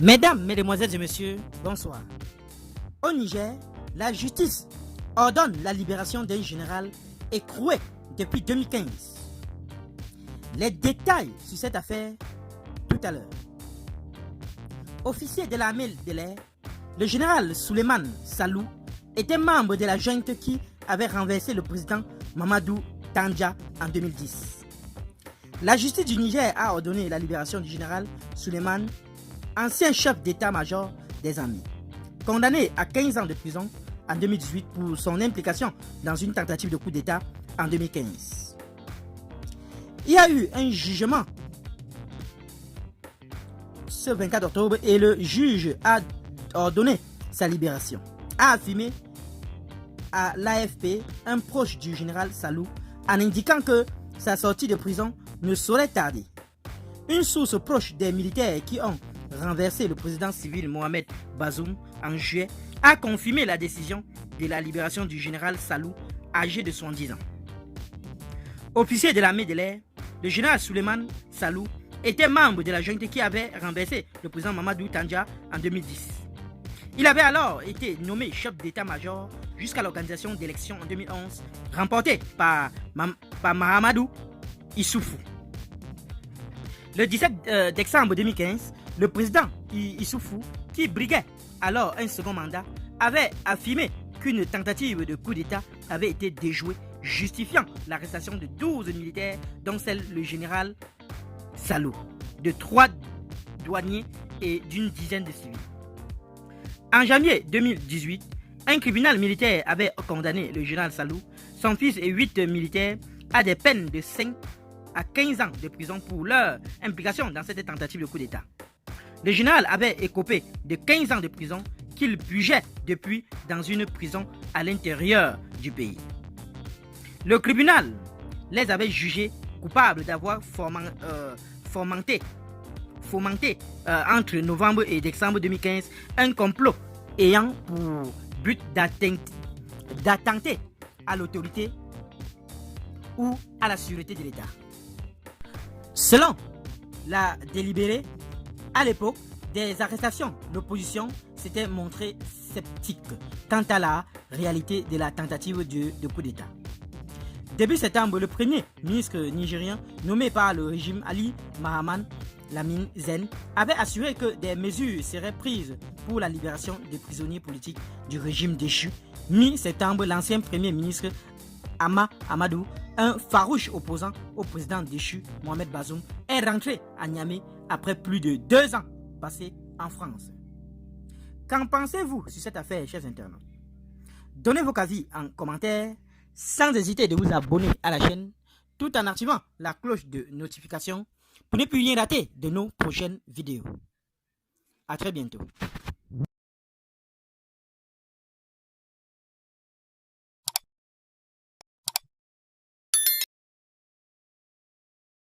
Mesdames, Mesdemoiselles et Messieurs, bonsoir. Au Niger, la justice ordonne la libération d'un général écroué depuis 2015. Les détails sur cette affaire tout à l'heure. Officier de l'armée de l'air, le général Suleiman Salou était membre de la junte qui avait renversé le président Mamadou Tandja en 2010. La justice du Niger a ordonné la libération du général Suleiman, ancien chef d'état-major des armées, condamné à 15 ans de prison en 2018 pour son implication dans une tentative de coup d'état en 2015. Il y a eu un jugement ce 24 octobre et le juge a ordonné sa libération, a affirmé à l'AFP un proche du général Salou en indiquant que sa sortie de prison ne saurait tarder. Une source proche des militaires qui ont renversé le président civil Mohamed Bazoum en juillet a confirmé la décision de la libération du général Salou, âgé de 70 ans. Officier de l'armée de l'air, le général Suleiman Salou était membre de la junte qui avait renversé le président Mamadou Tandja en 2010. Il avait alors été nommé chef d'état-major jusqu'à l'organisation d'élections en 2011 remportée par Mahamadou Issoufou. Le 17 décembre 2015, le président Issoufou, qui briguait alors un second mandat, avait affirmé qu'une tentative de coup d'état avait été déjouée, justifiant l'arrestation de 12 militaires, dont celle le général Salou, de 3 douaniers et d'une dizaine de civils. En janvier 2018, un tribunal militaire avait condamné le général Salou, son fils et 8 militaires à des peines de 5 à 15 ans de prison pour leur implication dans cette tentative de coup d'état. Le général avait écopé de 15 ans de prison qu'il purgeait depuis dans une prison à l'intérieur du pays. Le tribunal les avait jugés coupables d'avoir fomenté entre novembre et décembre 2015 un complot ayant pour but d'attenter à l'autorité ou à la sûreté de l'État. Selon la délibérée, à l'époque des arrestations, l'opposition s'était montrée sceptique quant à la réalité de la tentative de coup d'État. Début septembre, le premier ministre nigérien nommé par le régime Ali Mahaman Lamine Zen avait assuré que des mesures seraient prises pour la libération des prisonniers politiques du régime déchu. Mi-septembre, l'ancien premier ministre Ama Amadou, un farouche opposant au président déchu Mohamed Bazoum, est rentré à Niamey après plus de 2 ans passés en France. Qu'en pensez-vous sur cette affaire, chers internautes? Donnez vos avis en commentaire sans hésiter de vous abonner à la chaîne tout en activant la cloche de notification pour ne plus rien rater de nos prochaines vidéos. A très bientôt.